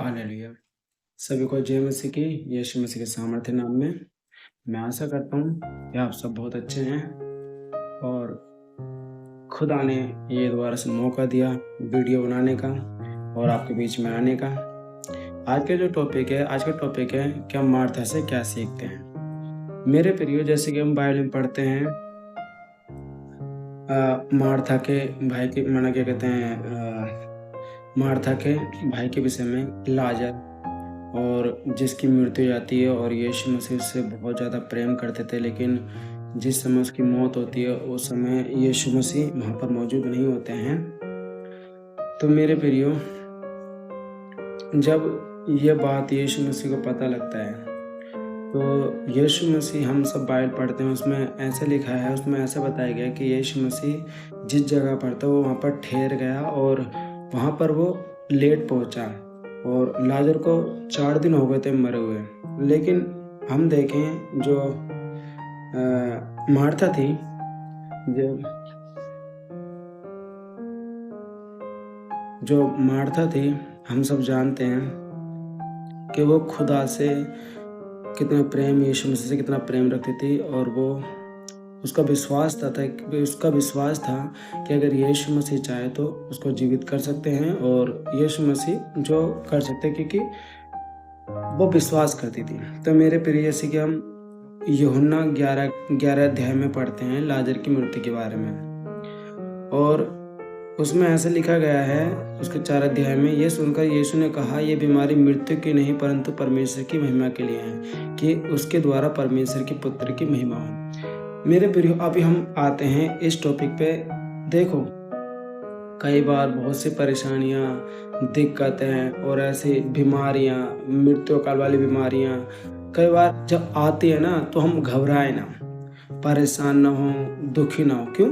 Hallelujah. सभी को जय मसीह की, यीशु मसीह के सामर्थ्य नाम में मैं आशा करता हूँ कि आप सब बहुत अच्छे हैं और खुदा ने ये दोबारा से मौका दिया वीडियो बनाने का और आपके बीच में आने का। आज का टॉपिक है कि हम मार्था से क्या सीखते हैं। मेरे प्रियो, जैसे कि हम बाइबल में पढ़ते हैं, मार्था के भाई के माना क्या कहते हैं, मार्था के भाई के विषय में, लाजर, और जिसकी मृत्यु जाती है और यीशु मसीह उससे बहुत ज़्यादा प्रेम करते थे, लेकिन जिस समय उसकी मौत होती है उस समय यीशु मसीह वहाँ पर मौजूद नहीं होते हैं। तो मेरे प्रियो, जब ये बात यीशु मसीह को पता लगता है तो यीशु मसीह, हम सब बाइबल पढ़ते हैं, उसमें ऐसे लिखा है, उसमें ऐसा बताया गया कि यीशु मसीह जिस जगह पर था वो वहाँ पर ठहर गया और वहाँ पर वो लेट पहुँचा और लाजर को 4 दिन हो गए थे मरे हुए। लेकिन हम देखें, जो मार्था थी, जो मार्था थी, हम सब जानते हैं कि वो खुदा से कितना प्रेम, यीशु मसीह से कितना प्रेम रखती थी और वो उसका विश्वास था कि अगर यीशु मसीह चाहे तो उसको जीवित कर सकते हैं और यीशु मसीह जो कर सकते हैं, क्योंकि वो विश्वास करती थी। तो मेरे प्रिय, जैसे कि हम यूहन्ना 11 अध्याय में पढ़ते हैं लाजर की मृत्यु के बारे में, और उसमें ऐसा लिखा गया है उसके 4 अध्याय में, ये सुनकर यीशु ने कहा, ये बीमारी मृत्यु की नहीं परंतु परमेश्वर की महिमा के लिए है, कि उसके द्वारा परमेश्वर के पुत्र की महिमा हो। मेरे प्रियो, अभी हम आते हैं इस टॉपिक पे। देखो, कई बार बहुत सी परेशानियां, दिक्कतें और ऐसी बीमारियां, मृत्यु काल वाली बीमारियां कई बार जब आती है ना, तो हम घबराए ना, परेशान ना हो, दुखी ना हो। क्यों?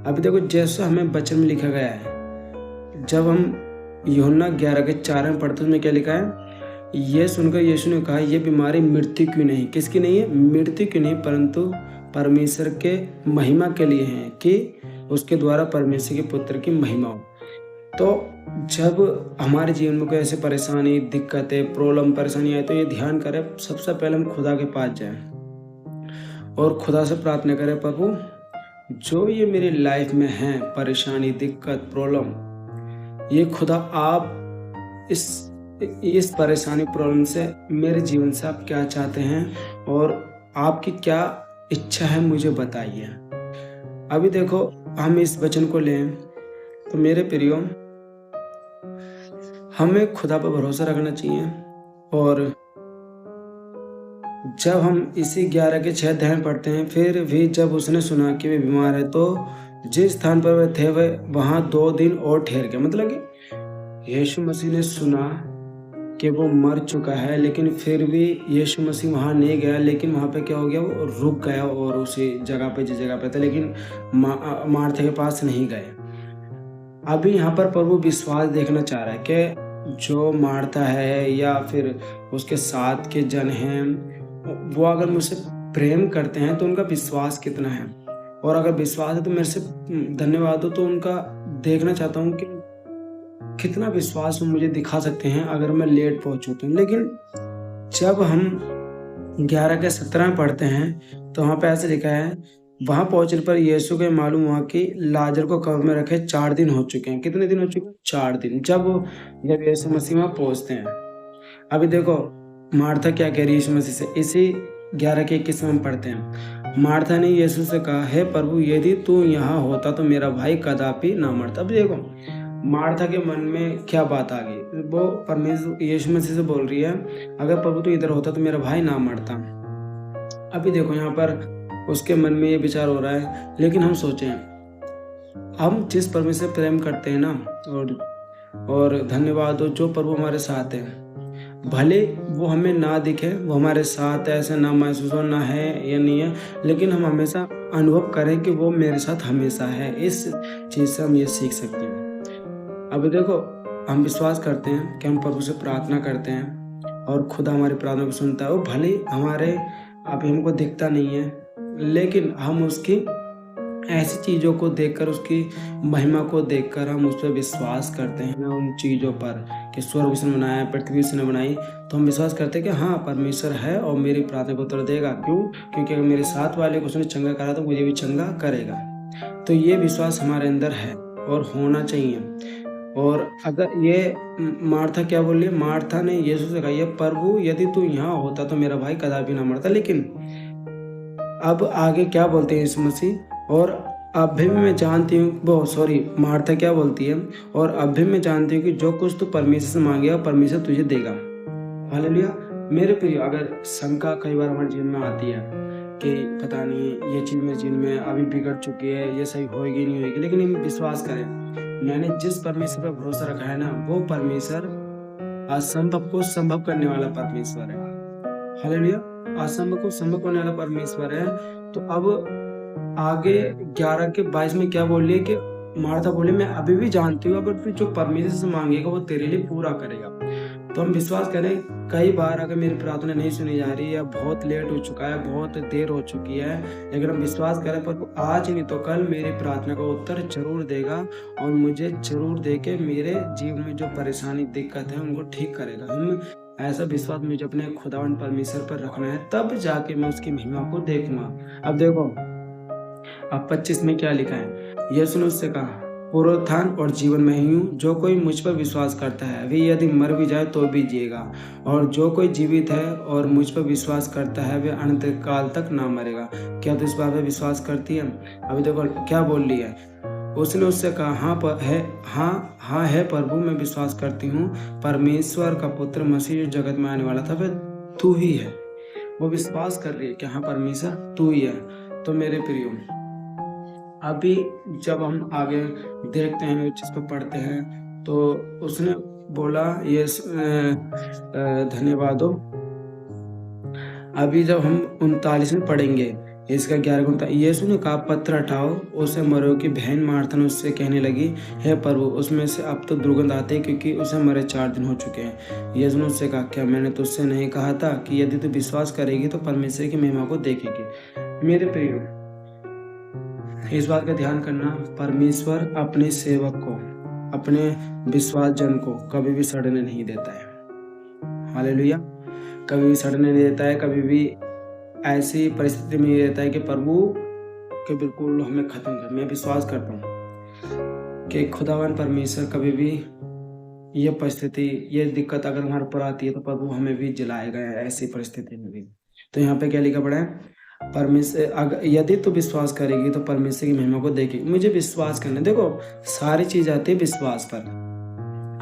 अभी देखो, जैसा हमें वचन में लिखा गया है, जब हम यूहन्ना 11:4 में पढ़ते हैं, उसमें क्या लिखा है? ये सुनकर यीशु ने कहा, ये बीमारी मृत्यु की नहीं, किसकी नहीं है? मृत्यु की नहीं, परंतु परमेश्वर के महिमा के लिए है, कि उसके द्वारा परमेश्वर के पुत्र की महिमा हो। तो जब हमारे जीवन में कोई ऐसी परेशानी, दिक्कतें, प्रॉब्लम, परेशानी आए, तो ये ध्यान करें, सबसे पहले हम खुदा के पास जाएं और खुदा से प्रार्थना करें, प्रभु जो ये मेरी लाइफ में है परेशानी, दिक्कत, प्रॉब्लम, ये खुदा आप इस परेशानी, प्रॉब्लम से, मेरे जीवन से आप क्या चाहते हैं और आपकी क्या इच्छा है, मुझे बताइए। अभी देखो, हम इस वचन को लें तो मेरे प्रियो, हमें खुदा पर भरोसा रखना चाहिए। और जब हम इसी 11:6 अध्याय में पढ़ते हैं, फिर भी जब उसने सुना कि वे बीमार है, तो जिस स्थान पर वे थे वे वहाँ 2 दिन और ठहर गए। मतलब कि यीशु मसीह ने सुना कि वो मर चुका है, लेकिन फिर भी यीशु मसीह वहाँ नहीं गया, लेकिन वहाँ पे क्या हो गया, वो रुक गया और उसी जगह पे, जिस जगह पे थे, लेकिन मार्था के पास नहीं गए। अभी यहाँ पर प्रभु विश्वास देखना चाह रहा है कि जो मार्था है या फिर उसके साथ के जन हैं, वो अगर मुझसे प्रेम करते हैं तो उनका विश्वास कितना है, और अगर विश्वास है तो मेरे से धन्यवाद हो, तो उनका देखना चाहता हूँ कि कितना विश्वास वो मुझे दिखा सकते हैं अगर मैं लेट पहुंचूं तो। लेकिन जब हम 11:17 में पढ़ते हैं तो वहाँ पे ऐसे लिखा है, वहां पहुंचने पर यीशु को मालूम हुआ कि लाजर को कब्र में रखे 4 दिन हो चुके हैं। कितने दिन हो चुके हैं? 4 दिन। जब यीशु मसीह वहां पहुंचते हैं, अभी देखो मार्था क्या कह रही है यीशु मसीह से, इसी 11:21 में हम पढ़ते हैं, मार्था ने यीशु से कहा, हे प्रभु, यदि तू यहाँ होता तो मेरा भाई कदापि ना मरता। अब देखो मार्था के मन में क्या बात आ गई, वो परमेश्वर यीशु मसीह से बोल रही है, अगर प्रभु तू इधर होता तो मेरा भाई ना मरता। अभी देखो यहाँ पर उसके मन में ये विचार हो रहा है। लेकिन हम सोचें, हम जिस परमेश्वर से प्रेम करते हैं ना, और धन्यवाद हो जो प्रभु हमारे साथ है, भले वो हमें ना दिखे, वो हमारे साथ ऐसा ना महसूस हो, ना है या नहीं है, लेकिन हम हमेशा अनुभव करें कि वो मेरे साथ हमेशा है। इस चीज़ से हम ये सीख सकते हैं। अभी देखो, हम विश्वास करते हैं कि हम प्रभु से प्रार्थना करते हैं और खुदा हमारी प्रार्थना को सुनता है। वो भले हमारे अभी हमको दिखता नहीं है, लेकिन हम उसकी ऐसी चीज़ों को देखकर, उसकी महिमा को देखकर हम उस पे विश्वास करते हैं उन चीज़ों पर, कि स्वर्ग उसने बनाया, पृथ्वी उसने बनाई, तो हम विश्वास करते हैं कि हाँ, परमेश्वर है और मेरी प्रार्थना को उत्तर देगा। क्यों? क्योंकि अगर मेरे साथ वाले को उसने चंगा करा तो मुझे भी चंगा करेगा। तो ये विश्वास हमारे अंदर है और होना चाहिए। और अगर ये मार्था क्या बोल रही है? मार्था ने यीशु से कहा, ये प्रभु यदि तू यहाँ होता तो मेरा भाई कदापि ना मरता। लेकिन अब आगे क्या बोलते हैं यीशु मसीह? और अभी भी मैं जानती हूँ, वो सॉरी, मार्था क्या बोलती है? और अभी मैं जानती हूँ कि जो कुछ तू परमेश्वर से मांगेगा परमेश्वर तुझे देगा। हालेलुया। मेरे प्रिय, अगर शंका कई बार हमारे जीवन में आती है कि पता नहीं ये चीज़ मेरे जीवन में अभी बिगड़ चुकी है, ये सही होएगी नहीं होएगी, लेकिन हम विश्वास करें, मैंने जिस परमेश्वर पर भरोसा रखा है ना, वो परमेश्वर असंभव को संभव करने वाला परमेश्वर है। हालेलुया। असंभव को संभव करने वाला परमेश्वर है। तो अब आगे 11 के 22 में क्या बोल रही है कि मार्था बोली, मैं अभी भी जानती हूँ अगर तू जो परमेश्वर से मांगेगा वो तेरे लिए पूरा करेगा। तो हम विश्वास करें, कई बार अगर मेरी प्रार्थना नहीं सुनी जा रही है, बहुत लेट हो चुका है, बहुत देर हो चुकी है, लेकिन हम विश्वास करें पर आज नहीं तो कल मेरी प्रार्थना का उत्तर जरूर देगा और मुझे जरूर देके मेरे जीवन में जो परेशानी दिक्कत है उनको ठीक करेगा। हम ऐसा विश्वास मुझे अपने खुदावंद परमेश्वर पर रखना है, तब जाके मैं उसकी महिमा को देखूंगा। अब देखो, अब 25 में क्या लिखा है? यीशु ने उससे कहा, पुनरुत्थान और जीवन में ही हूँ, जो कोई मुझ पर विश्वास करता है वे यदि मर भी जाए तो भी जिएगा, और जो कोई जीवित है और मुझ पर विश्वास करता है वे अनंत काल तक ना मरेगा। क्या तू इस बात पर विश्वास करती है? अभी देखो क्या बोल रही है। उसने उससे कहा, हाँ है प्रभु, मैं विश्वास करती हूँ परमेश्वर का पुत्र मसीह जो जगत में आने वाला था वह तू ही है। वो विश्वास कर रही है कि हाँ परमेश्वर तू ही है। तो मेरे प्रियो, अभी जब हम आगे देखते हैं, उस चीज़ पर पढ़ते हैं, तो उसने बोला, ये धन्यवाद हो। अभी जब हम 39 में पढ़ेंगे, इसका 11 गुणता, यीशु ने कहा, पत्थर हटाओ। उसे मरो की बहन मार्था ने उससे कहने लगी, हे प्रभु, उसमें से अब तो दुर्गंध आती है क्योंकि उसे मरे 4 दिन हो चुके हैं। यीशु ने उससे कहा, क्या मैंने तुझसे नहीं कहा था कि यदि तू विश्वास करेगी तो परमेश्वर की महिमा को देखेगी? मेरे प्रियो, इस बात का ध्यान करना, परमेश्वर अपने सेवक को, अपने विश्वास जन को कभी भी सड़ने नहीं देता है। हालेलुया। कभी भी सड़ने नहीं देता है, कभी भी ऐसी परिस्थिति में नहीं रहता है कि प्रभु के बिल्कुल हमें खत्म कर। मैं विश्वास करता हूँ कि खुदावन परमेश्वर कभी भी ये परिस्थिति, ये दिक्कत अगर हमारे ऊपर आती है तो प्रभु हमें भी जलाएगा ऐसी परिस्थिति में भी। तो यहाँ पे क्या लिखा पड़ा है? परमेश्वर, यदि तू विश्वास करेगी तो परमेश्वर की महिमा को देखेगी। मुझे विश्वास करना, देखो सारी चीज आती है विश्वास पर।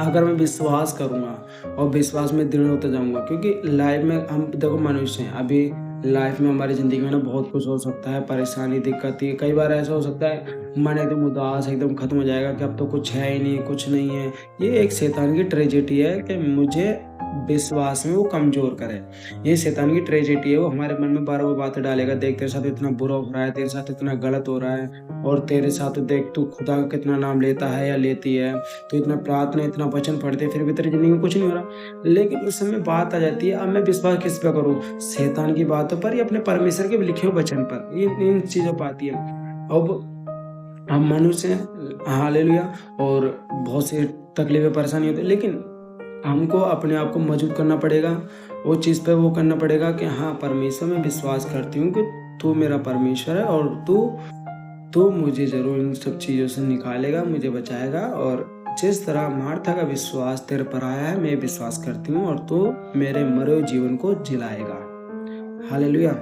अगर मैं विश्वास करूंगा और विश्वास में दृढ़ होता जाऊंगा, क्योंकि लाइफ में हम देखो मनुष्य हैं, अभी लाइफ में हमारी जिंदगी में ना बहुत कुछ हो सकता है, परेशानी दिक्कत ही, कई बार ऐसा हो सकता है मन एकदम उदास एकदम खत्म हो जाएगा कि अब तो कुछ है ही नहीं, कुछ नहीं है। ये एक शैतान की ट्रेजेडी है कि मुझे विश्वास में वो कमजोर करे। ये शैतान की ट्रेजेडी है, वो हमारे मन में बार बार बातें डालेगा, देख तेरे साथ इतना बुरा हो रहा है, तेरे साथ इतना गलत हो रहा है, और तेरे साथ देख तू खुदा का कितना नाम लेता है या लेती है, तो इतना प्रार्थना इतना वचन पढ़ते फिर भी तेरी जिंदगी में कुछ नहीं हो रहा। लेकिन उस समय बात आ जाती है, अब मैं विश्वास किस पे करूँ? शैतान की बातों पर या अपने परमेश्वर के लिखे हुए वचन पर? इन चीजों पर आती है। अब हम मनुष्य हैं, हालेलुया, और बहुत सी तकलीफें परेशानी होती है, लेकिन हमको अपने आप को मजबूत करना पड़ेगा, वो चीज़ पे वो करना पड़ेगा कि हाँ परमेश्वर, मैं विश्वास करती हूँ कि तू मेरा परमेश्वर है और तू मुझे जरूर इन सब चीज़ों से निकालेगा, मुझे बचाएगा। और जिस तरह मार्था का विश्वास तेरे पर आया है, मैं विश्वास करती हूँ और तू मेरे मरे हुए जीवन को जिलाएगा। हालेलुया।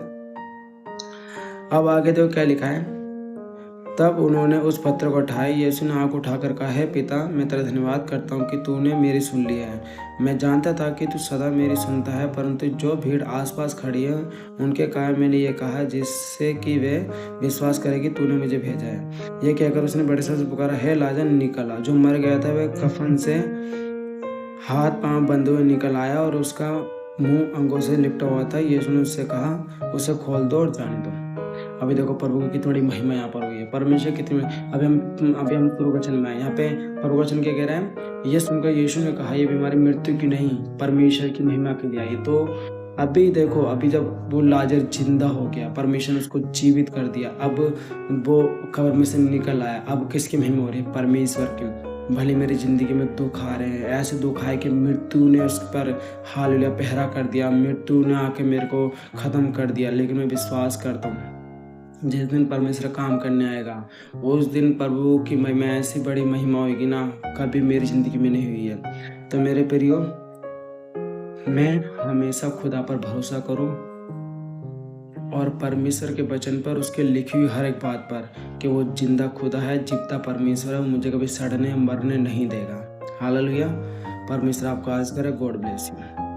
अब आगे देखो क्या लिखा है। तब उन्होंने उस पत्र को उठाया। यीशु ने आँख उठाकर कहा, हे पिता, मैं तेरा धन्यवाद करता हूँ कि तूने मेरी सुन लिया है। मैं जानता था कि तू सदा मेरी सुनता है, परंतु जो भीड़ आसपास खड़ी है उनके कारण मैंने ये कहा, जिससे कि वे विश्वास करेगी तूने मुझे भेजा है। ये कहकर उसने बड़े स्वर से पुकारा, हे लाजर निकल आ। जो मर गया था वह कफन से हाथ पांव बंधे हुए निकल आया और उसका मुंह अंगों से लिपटा हुआ था। यीशु ने उससे कहा, उसे खोल दो और जाने दो। अभी देखो प्रभु की कितनी बड़ी महिमा यहाँ पर हुई है, परमेश्वर कितनी। अभी हम प्रवचन में आए, यहाँ पे प्रवचन क्या कह रहा है? ये सुनकर यीशु ने कहा, ये बीमारी मृत्यु की नहीं परमेश्वर की महिमा के लिए आई। तो अभी देखो, अभी जब वो लाजर जिंदा हो गया, परमेश्वर ने उसको जीवित कर दिया, अब वो कब्र में से निकल आया, अब किसकी महिमा हो रही है? परमेश्वर की। भले मेरी ज़िंदगी में दुख आ रहे हैं, ऐसे दुख आए कि मृत्यु ने उस पर हालेलुया पहरा कर दिया, मृत्यु ने आके मेरे को ख़त्म कर दिया, लेकिन मैं विश्वास करता हूँ जिस दिन परमेश्वर काम करने आएगा, उस दिन प्रभु की महिमा ऐसी बड़ी महिमा होगी ना, कभी मेरी ज़िंदगी में नहीं हुई है। तो मेरे प्रियो, मैं हमेशा खुदा पर भरोसा करूं और परमेश्वर के वचन पर, उसके लिखी हुई हर एक बात पर, कि वो जिंदा खुदा है, जीवता परमेश्वर है, वो मुझे कभी सड़ने मरने नहीं देगा। हालेलुया। परमेश्वर आपको आशीष करे। God bless you.